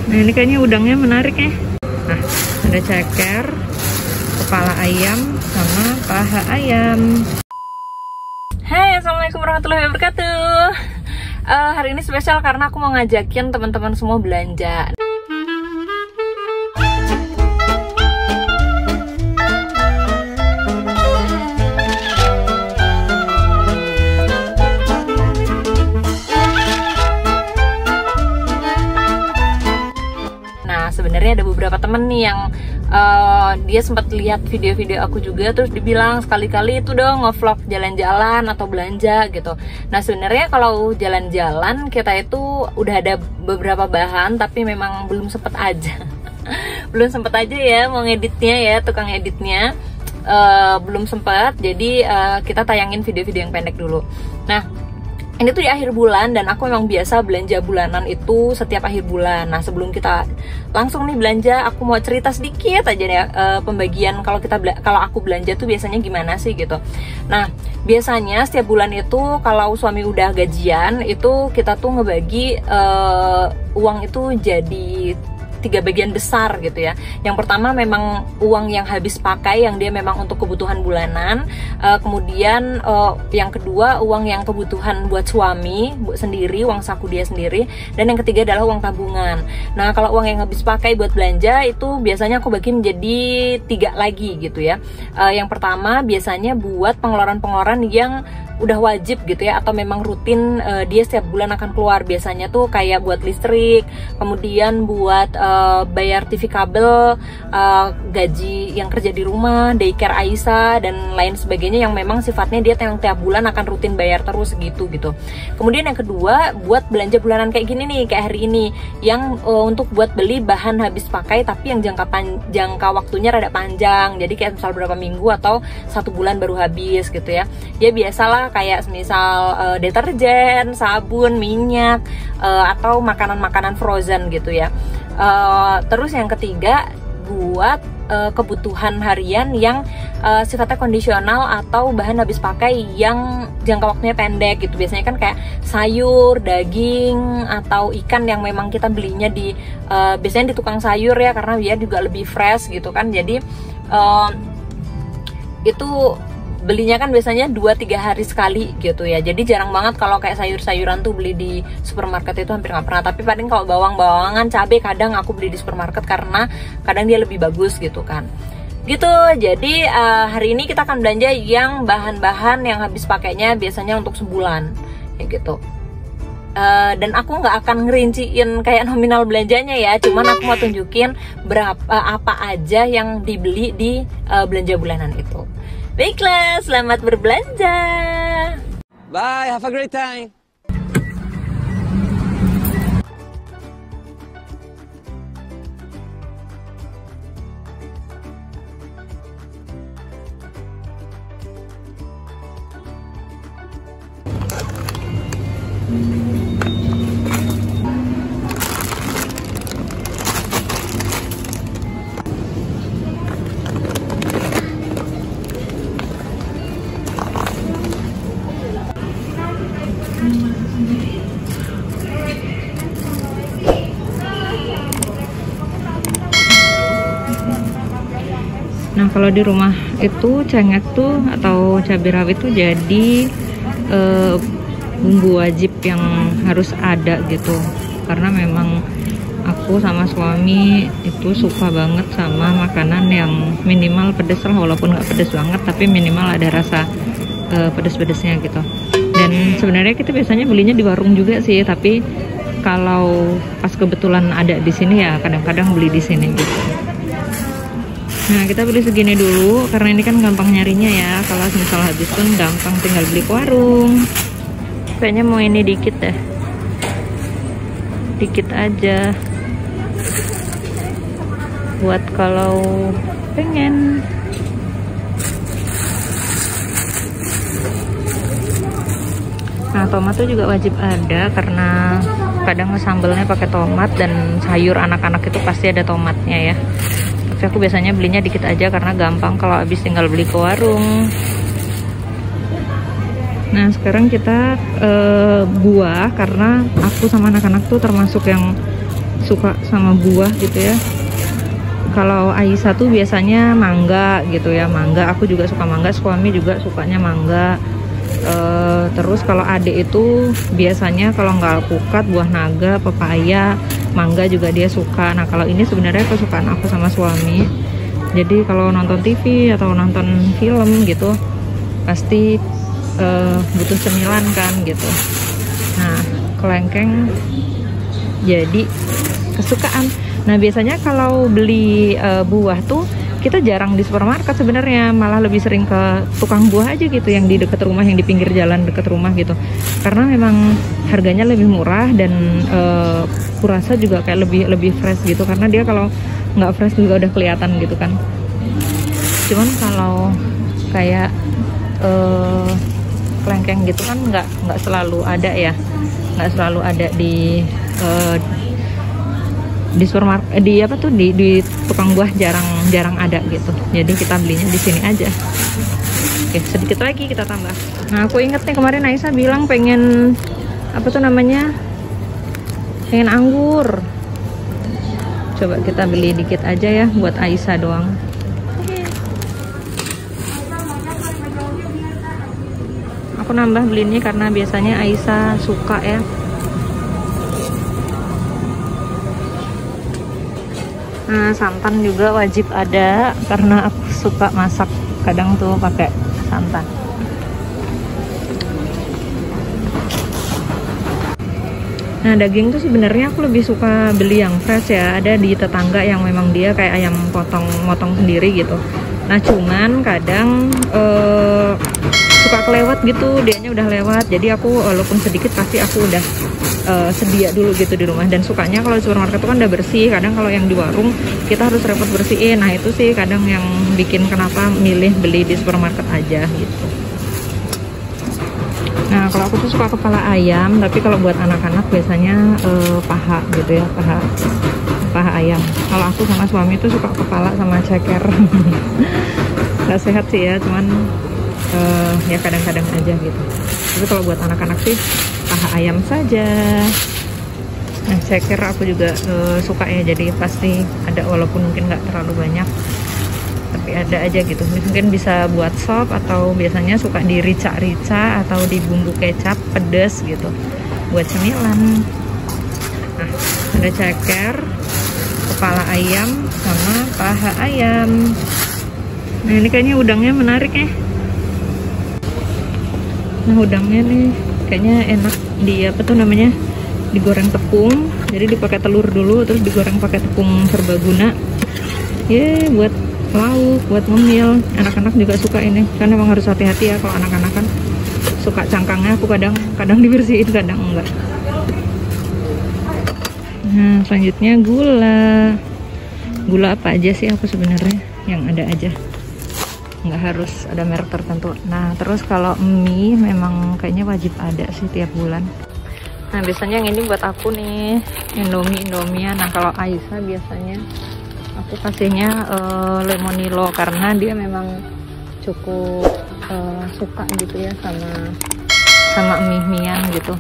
Nah ini kayaknya udangnya menarik ya. Nah ada ceker, kepala ayam, sama paha ayam. Hai, assalamualaikum warahmatullahi wabarakatuh. Hari ini spesial karena aku mau ngajakin teman-teman semua belanja. Sebenarnya ada beberapa temen nih yang dia sempat lihat video-video aku juga, terus dibilang sekali-kali itu dong nge-vlog jalan-jalan atau belanja gitu. Nah sebenarnya kalau jalan-jalan kita itu udah ada beberapa bahan, tapi memang belum sempet aja belum sempet aja ya mau ngeditnya ya, tukang editnya belum sempet. Jadi kita tayangin video-video yang pendek dulu. Nah ini tuh di akhir bulan dan aku memang biasa belanja bulanan itu setiap akhir bulan. Nah sebelum kita langsung nih belanja, aku mau cerita sedikit aja ya pembagian kalau aku belanja tuh biasanya gimana sih gitu. Nah biasanya setiap bulan itu kalau suami udah gajian itu kita tuh ngebagi uang itu jadi 3 bagian besar gitu ya. Yang pertama memang uang yang habis pakai, yang dia memang untuk kebutuhan bulanan. Kemudian yang kedua uang yang kebutuhan buat suami sendiri, uang saku dia sendiri. Dan yang ketiga adalah uang tabungan. Nah kalau uang yang habis pakai buat belanja itu biasanya aku bagi menjadi 3 lagi gitu ya. Yang pertama biasanya buat pengeluaran-pengeluaran yang udah wajib gitu ya, atau memang rutin dia setiap bulan akan keluar. Biasanya tuh kayak buat listrik, kemudian buat bayar TV kabel, gaji yang kerja di rumah, daycare Aisyah dan lain sebagainya yang memang sifatnya dia tiap bulan akan rutin bayar terus gitu. Kemudian yang kedua buat belanja bulanan kayak gini nih, kayak hari ini yang untuk buat beli bahan habis pakai tapi yang jangka waktunya rada panjang. Jadi kayak misal berapa minggu atau 1 bulan baru habis gitu ya. Ya biasalah kayak misal deterjen, sabun, minyak, atau makanan-makanan frozen gitu ya. Terus yang ketiga buat kebutuhan harian yang sifatnya kondisional atau bahan habis pakai yang jangka waktunya pendek gitu. Biasanya kan kayak sayur, daging, atau ikan yang memang kita belinya di biasanya di tukang sayur ya, karena dia juga lebih fresh gitu kan. Jadi itu belinya kan biasanya 2-3 hari sekali gitu ya. Jadi jarang banget kalau kayak sayur-sayuran tuh beli di supermarket, itu hampir nggak pernah. Tapi paling kalau bawang-bawangan, cabai kadang aku beli di supermarket karena kadang dia lebih bagus gitu kan. Gitu. Jadi hari ini kita akan belanja yang bahan-bahan yang habis pakainya biasanya untuk sebulan kayak gitu. Dan aku nggak akan ngerinciin kayak nominal belanjanya ya, cuman aku mau tunjukin apa aja yang dibeli di belanja bulanan itu. Baiklah, selamat berbelanja. Bye, have a great time. Nah kalau di rumah itu cengek tuh atau cabai rawit tuh jadi bumbu wajib yang harus ada gitu, karena memang aku sama suami itu suka banget sama makanan yang minimal pedes lah, walaupun nggak pedes banget tapi minimal ada rasa pedes-pedesnya gitu. Dan sebenarnya kita biasanya belinya di warung juga sih, tapi kalau pas kebetulan ada di sini ya kadang-kadang beli di sini gitu. Nah kita beli segini dulu karena ini kan gampang nyarinya ya. Kalau misal habis pun gampang tinggal beli ke warung. Kayaknya mau ini dikit deh, dikit aja buat kalau pengen. Nah tomat tuh juga wajib ada karena kadang sambelnya pakai tomat dan sayur anak-anak itu pasti ada tomatnya ya. Tapi aku biasanya belinya dikit aja karena gampang kalau habis tinggal beli ke warung. Nah sekarang kita buah, karena aku sama anak-anak tuh termasuk yang suka sama buah gitu ya. Kalau Aisyah tuh biasanya mangga gitu ya, mangga. Aku juga suka mangga, suami juga sukanya mangga. Terus kalau adik itu biasanya kalau nggak alpukat, buah naga, pepaya, mangga juga dia suka. Nah kalau ini sebenarnya kesukaan aku sama suami. Jadi kalau nonton TV atau nonton film gitu pasti butuh cemilan kan gitu. Nah kelengkeng jadi kesukaan. Nah biasanya kalau beli buah tuh kita jarang di supermarket sebenarnya, malah lebih sering ke tukang buah aja gitu yang di dekat rumah, yang di pinggir jalan dekat rumah gitu, karena memang harganya lebih murah dan kurasa juga kayak lebih fresh gitu, karena dia kalau nggak fresh juga udah kelihatan gitu kan. Cuman kalau kayak kelengkeng gitu kan nggak selalu ada ya, nggak selalu ada di supermarket, di tukang buah jarang ada gitu. Jadi kita belinya di sini aja. Oke, sedikit lagi kita tambah. Nah, aku inget nih kemarin Aisyah bilang pengen pengen anggur. Coba kita beli dikit aja ya buat Aisyah doang. Aku nambah beli ini karena biasanya Aisyah suka ya. Nah, santan juga wajib ada karena aku suka masak kadang tuh pakai santan. Nah, daging tuh sebenarnya aku lebih suka beli yang fresh ya. Ada di tetangga yang memang dia kayak ayam motong sendiri gitu. Nah, cuman kadang suka kelewat gitu, dianya udah lewat. Jadi aku walaupun sedikit pasti aku udah sedia dulu gitu di rumah. Dan sukanya kalau di supermarket itu kan udah bersih. Kadang kalau yang di warung kita harus repot bersihin. Nah itu sih kadang yang bikin kenapa milih beli di supermarket aja gitu. Nah kalau aku tuh suka kepala ayam, tapi kalau buat anak-anak biasanya paha gitu ya, paha ayam. Kalau aku sama suami tuh suka kepala sama ceker. Gak sehat sih ya, cuman ya kadang-kadang aja gitu. Tapi kalau buat anak-anak sih paha ayam saja. Nah ceker aku juga suka ya, jadi pasti ada walaupun mungkin nggak terlalu banyak, tapi ada aja gitu. Mungkin bisa buat sop atau biasanya suka di rica-rica atau di bumbu kecap pedas gitu buat cemilan. Nah ada ceker, kepala ayam sama paha ayam. Nah ini kayaknya udangnya menarik ya. Nah udangnya nih kayaknya enak digoreng tepung. Jadi dipakai telur dulu terus digoreng pakai tepung serbaguna. Buat lauk, buat ngemil. Anak-anak juga suka ini, kan emang harus hati-hati ya kalau anak-anak kan suka cangkangnya. Aku kadang dibersihin, kadang enggak. Nah selanjutnya gula apa aja sih aku sebenarnya, yang ada aja, nggak harus ada merek tertentu. Nah terus kalau mie memang kayaknya wajib ada sih tiap bulan. Nah biasanya yang ini buat aku nih, Indomie-Indomian. Nah kalau Aisyah biasanya aku kasihnya lemonilo karena dia memang cukup suka gitu ya sama mie-mian gitu.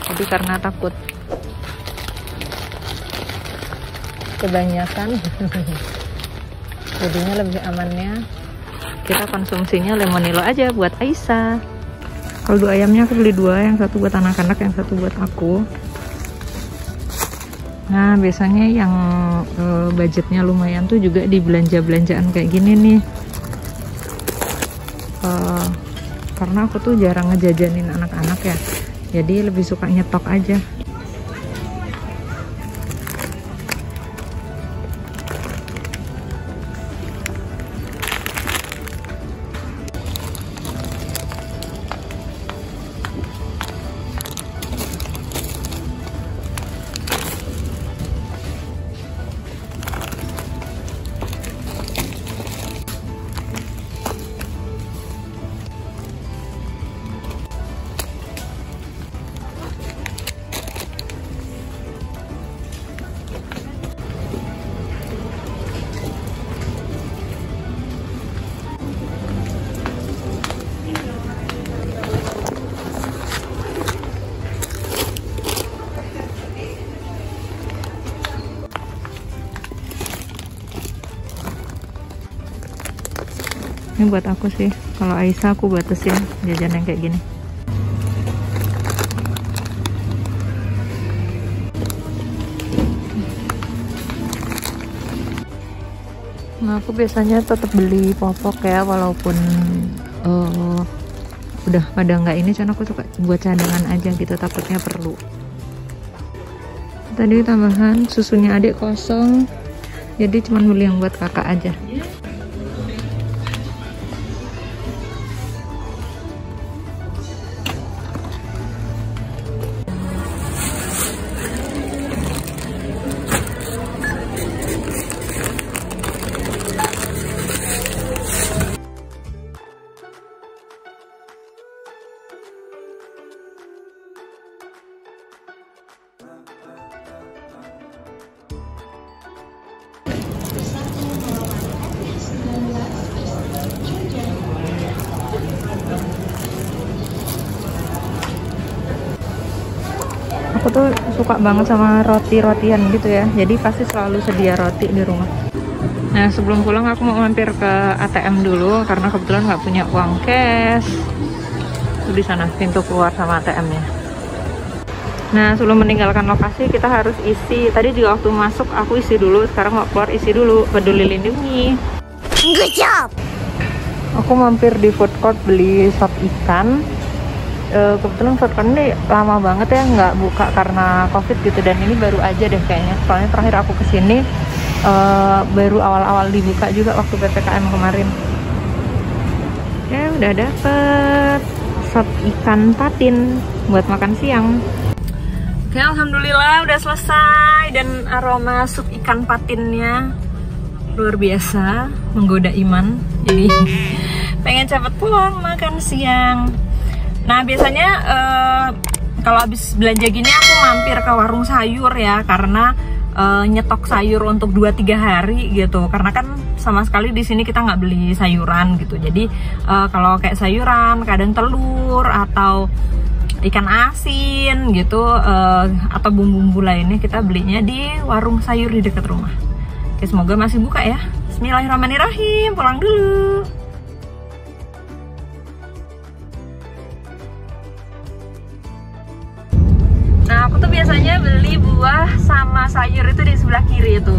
Jadi karena takut kebanyakan jadinya lebih amannya kita konsumsinya lemonilo aja buat Aisyah. Kaldu ayamnya aku beli 2, yang satu buat anak-anak, yang satu buat aku. Nah biasanya yang budgetnya lumayan tuh juga di belanja-belanjaan kayak gini nih, karena aku tuh jarang ngejajanin anak-anak ya, jadi lebih suka nyetok aja. Ini buat aku sih. Kalau Aisyah aku batasin jajan yang kayak gini. Nah, aku biasanya tetap beli popok ya, walaupun udah pada nggak ini, cuman aku suka buat cadangan aja gitu, takutnya perlu. Tadi tambahan susunya adik kosong, jadi cuman beli yang buat kakak aja. Aku tuh suka banget sama roti-rotian gitu ya, jadi pasti selalu sedia roti di rumah. Nah, sebelum pulang aku mau mampir ke ATM dulu karena kebetulan nggak punya uang cash. Itu di sana pintu keluar sama ATM-nya. Nah, sebelum meninggalkan lokasi kita harus isi. Tadi juga waktu masuk aku isi dulu, sekarang mau keluar isi dulu Peduli Lindungi. Good job. Aku mampir di food court beli sop ikan. Kebetulan food court ini lama banget ya nggak buka karena COVID gitu, dan ini baru aja deh kayaknya. Soalnya terakhir aku kesini baru awal-awal dibuka juga waktu PPKM kemarin. Ya udah dapet sop ikan patin buat makan siang. Oke, alhamdulillah udah selesai, dan aroma sup ikan patinnya luar biasa, menggoda iman. Jadi pengen cepet pulang makan siang. Nah, biasanya kalau habis belanja gini aku mampir ke warung sayur ya, karena nyetok sayur untuk 2-3 hari gitu. Karena kan sama sekali di sini kita nggak beli sayuran gitu. Jadi kalau kayak sayuran, kadang telur atau ikan asin gitu, atau bumbu-bumbu lainnya kita belinya di warung sayur di dekat rumah. Oke, semoga masih buka ya. Bismillahirrahmanirrahim, pulang dulu. Nah, aku tuh biasanya beli buah sama sayur itu di sebelah kiri itu.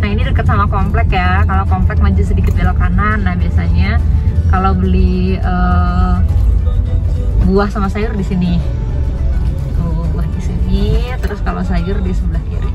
Nah, ini dekat sama komplek ya. Kalau komplek maju sedikit belok kanan. Nah, biasanya kalau beli buah sama sayur di sini. Tuh, buah di sini, terus kalau sayur di sebelah kiri.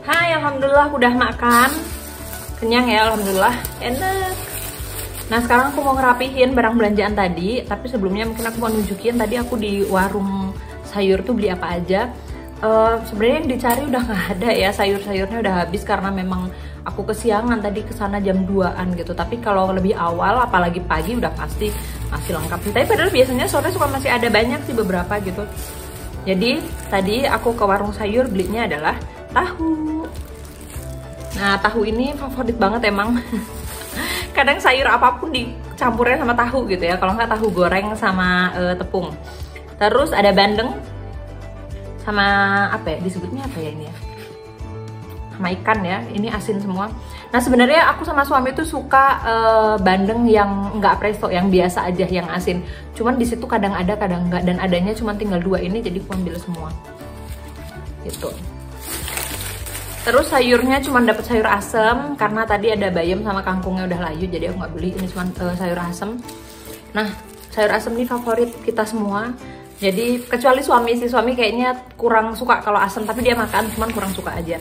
Hai, alhamdulillah udah makan. Kenyang ya, alhamdulillah, enak. Nah, sekarang aku mau ngerapihin barang belanjaan tadi. Tapi sebelumnya mungkin aku mau nunjukin tadi aku di warung sayur tuh beli apa aja. Sebenarnya yang dicari udah nggak ada ya, sayur-sayurnya udah habis karena memang aku kesiangan tadi kesana jam 2-an gitu. Tapi kalau lebih awal, apalagi pagi, udah pasti masih lengkap sih. Tapi padahal biasanya sore suka masih ada banyak sih beberapa gitu. Jadi tadi aku ke warung sayur belinya adalah tahu. Nah, tahu ini favorit banget emang. Kadang sayur apapun dicampurnya sama tahu gitu ya. Kalau nggak tahu goreng sama tepung. Terus ada bandeng sama apa ya, disebutnya apa ya ini ya, sama ikan ya. Ini asin semua. Nah, sebenarnya aku sama suami tuh suka bandeng yang nggak presto, yang biasa aja, yang asin. Cuman di situ kadang ada kadang nggak, dan adanya cuma tinggal 2 ini, jadi aku ambil semua gitu. Terus sayurnya cuma dapat sayur asem karena tadi ada bayam sama kangkungnya udah layu, jadi aku nggak beli. Ini cuma sayur asem. Nah, sayur asem ini favorit kita semua. Jadi kecuali suami, si suami kayaknya kurang suka kalau asem, tapi dia makan, cuman kurang suka aja.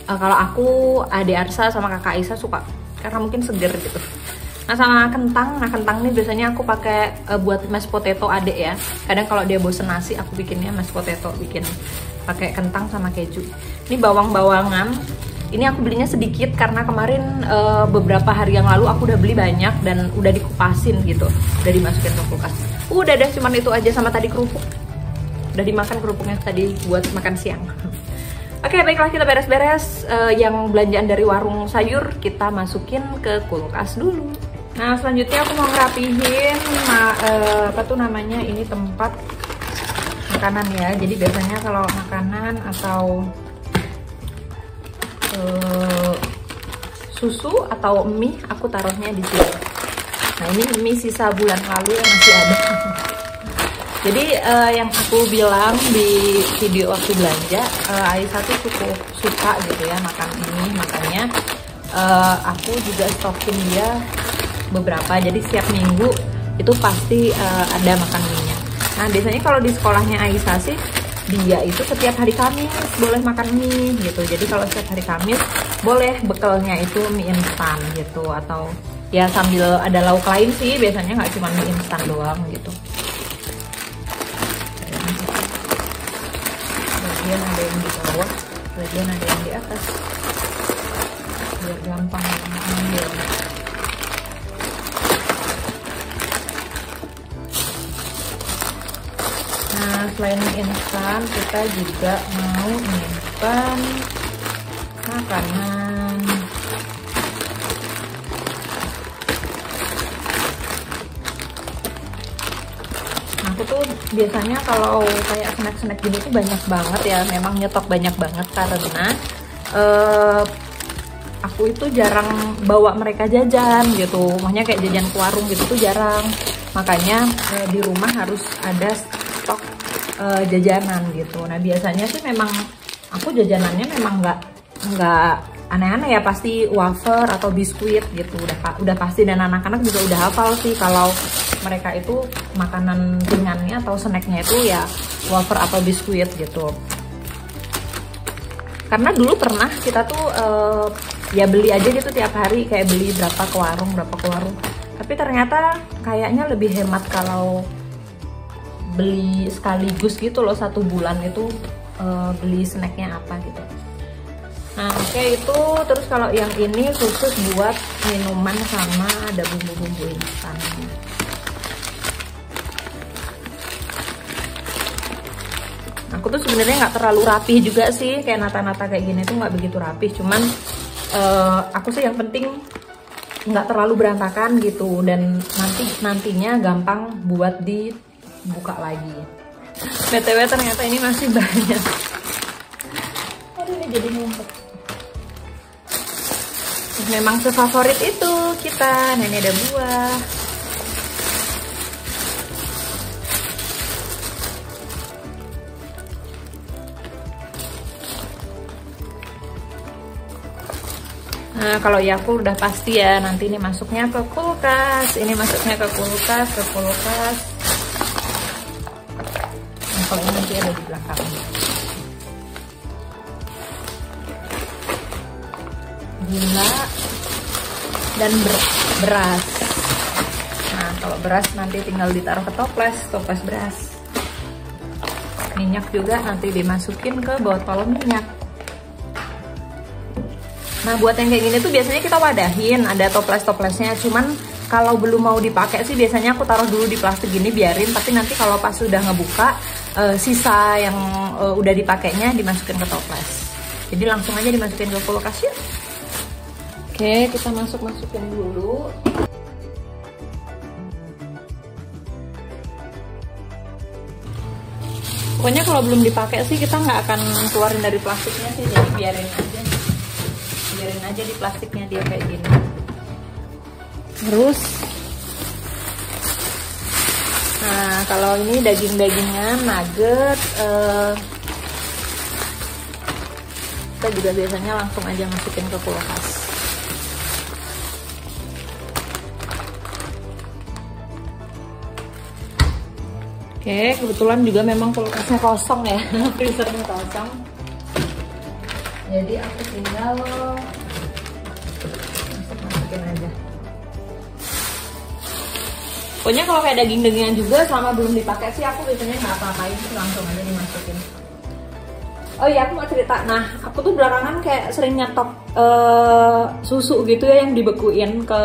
Kalau aku, Ade Arsa sama kakak Aisyah suka karena mungkin seger gitu. Nah, sama kentang. Nah, kentang ini biasanya aku pakai buat mashed potato Ade ya. Kadang kalau dia bosen nasi, aku bikinnya mashed potato, bikin pakai kentang sama keju. Ini bawang-bawangan. Ini aku belinya sedikit karena kemarin beberapa hari yang lalu aku udah beli banyak dan udah dikupasin gitu, udah dimasukin ke kulkas. Udah deh, cuman itu aja sama tadi kerupuk. Udah dimakan kerupuknya tadi buat makan siang. Oke, baiklah, kita beres-beres yang belanjaan dari warung sayur kita masukin ke kulkas dulu. Nah, selanjutnya aku mau ngerapihin apa tuh namanya, ini tempat makanan ya. Jadi biasanya kalau makanan atau susu atau mie aku taruhnya di sini. Nah, ini mie sisa bulan lalu yang masih ada. Jadi yang aku bilang di video waktu belanja, Aisyah tuh cukup suka gitu ya makan ini, makanya aku juga stokin dia beberapa. Jadi setiap minggu itu pasti ada makan mie-nya. Nah, biasanya kalau di sekolahnya Aisyah sih dia itu setiap hari Kamis boleh makan mie gitu. Jadi kalau setiap hari Kamis boleh bekalnya itu mie instan gitu, atau ya sambil ada lauk lain sih, biasanya nggak cuma mie instan doang gitu. Bagian ada yang di bawah, bagian ada yang di atas, biar gampang mengambil. Nah, selain mie instan, kita juga mau menyimpan makanan. Nah, aku tuh biasanya kalau kayak snack-snack gini tuh banyak banget ya, memang nyetok banyak banget karena aku itu jarang bawa mereka jajan gitu, makanya kayak jajan ke warung gitu tuh jarang. Makanya di rumah harus ada stok jajanan gitu. Nah, biasanya sih memang aku jajanannya memang nggak aneh-aneh ya, pasti wafer atau biskuit gitu, udah pasti. Dan anak-anak juga udah hafal sih kalau mereka itu makanan ringannya atau snacknya itu ya wafer atau biskuit gitu. Karena dulu pernah kita tuh ya beli aja gitu tiap hari, kayak beli berapa ke warung. Tapi ternyata kayaknya lebih hemat kalau beli sekaligus gitu loh, 1 bulan itu beli snacknya apa gitu. Nah, oke, itu terus kalau yang ini khusus buat minuman sama ada bumbu-bumbu instan. Aku tuh sebenarnya nggak terlalu rapih juga sih, kayak nata-nata kayak gini tuh nggak begitu rapih. Cuman aku sih yang penting nggak terlalu berantakan gitu, dan nantinya gampang buat dibuka lagi. BTW ternyata ini masih banyak. Aduh, ini jadi ngumpet. Memang sefavorit itu kita. Nah, ini ada buah. Nah, kalau ya aku udah pasti ya nanti ini masuknya ke kulkas. Ini masuknya ke kulkas. Nah, kalau ini nanti ada di belakang. Gula dan beras. Nah, kalau beras nanti tinggal ditaruh ke toples beras. Minyak juga nanti dimasukin ke botol minyak. Nah, buat yang kayak gini tuh biasanya kita wadahin, ada toples-toplesnya. Cuman kalau belum mau dipakai sih biasanya aku taruh dulu di plastik gini, biarin. Tapi nanti kalau pas sudah ngebuka, sisa yang udah dipakainya dimasukin ke toples. Jadi langsung aja dimasukin ke kulkas yuk. Oke, kita masukin dulu. Pokoknya kalau belum dipakai sih kita nggak akan keluarin dari plastiknya sih, jadi biarin aja di plastiknya dia kayak gini. Terus, nah kalau ini daging-dagingan, nugget, kita juga biasanya langsung aja masukin ke kulkas. Oke, kebetulan juga memang kulkasnya kosong ya, freezernya kosong. Jadi aku tinggal masukin aja. Pokoknya kalau kayak daging-dagingan juga sama belum dipakai sih aku biasanya nggak apa-apain sih, langsung aja dimasukin. Oh iya, aku mau cerita. Nah, aku tuh belakangan kayak sering nyetok susu gitu ya yang dibekuin ke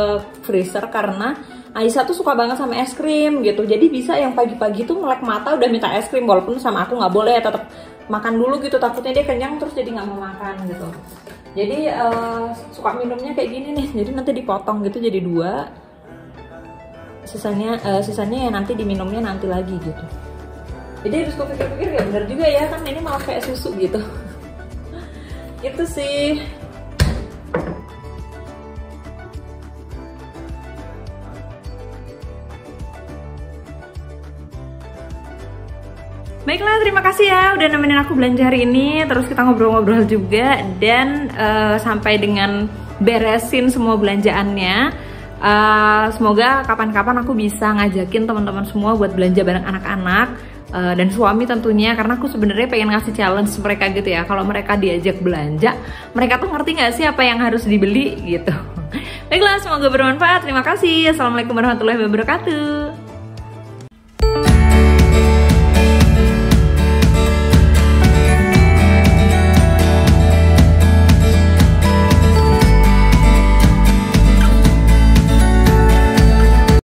freezer, karena Aisyah tuh suka banget sama es krim gitu. Jadi bisa yang pagi-pagi tuh melek mata udah minta es krim, walaupun sama aku nggak boleh, tetap makan dulu gitu, takutnya dia kenyang terus jadi nggak mau makan gitu. Jadi suka minumnya kayak gini nih, jadi nanti dipotong gitu jadi 2, sisanya ya nanti diminumnya nanti lagi gitu. Jadi harus pikir-pikir ya bener juga ya, kan ini malah kayak susu gitu. Itu sih. Baiklah, terima kasih ya udah nemenin aku belanja hari ini. Terus kita ngobrol-ngobrol juga, dan sampai dengan beresin semua belanjaannya. Semoga kapan-kapan aku bisa ngajakin teman-teman semua buat belanja bareng anak-anak dan suami tentunya, karena aku sebenarnya pengen ngasih challenge mereka gitu ya. Kalau mereka diajak belanja, mereka tuh ngerti nggak sih apa yang harus dibeli gitu. Baiklah, semoga bermanfaat. Terima kasih. Assalamualaikum warahmatullahi wabarakatuh.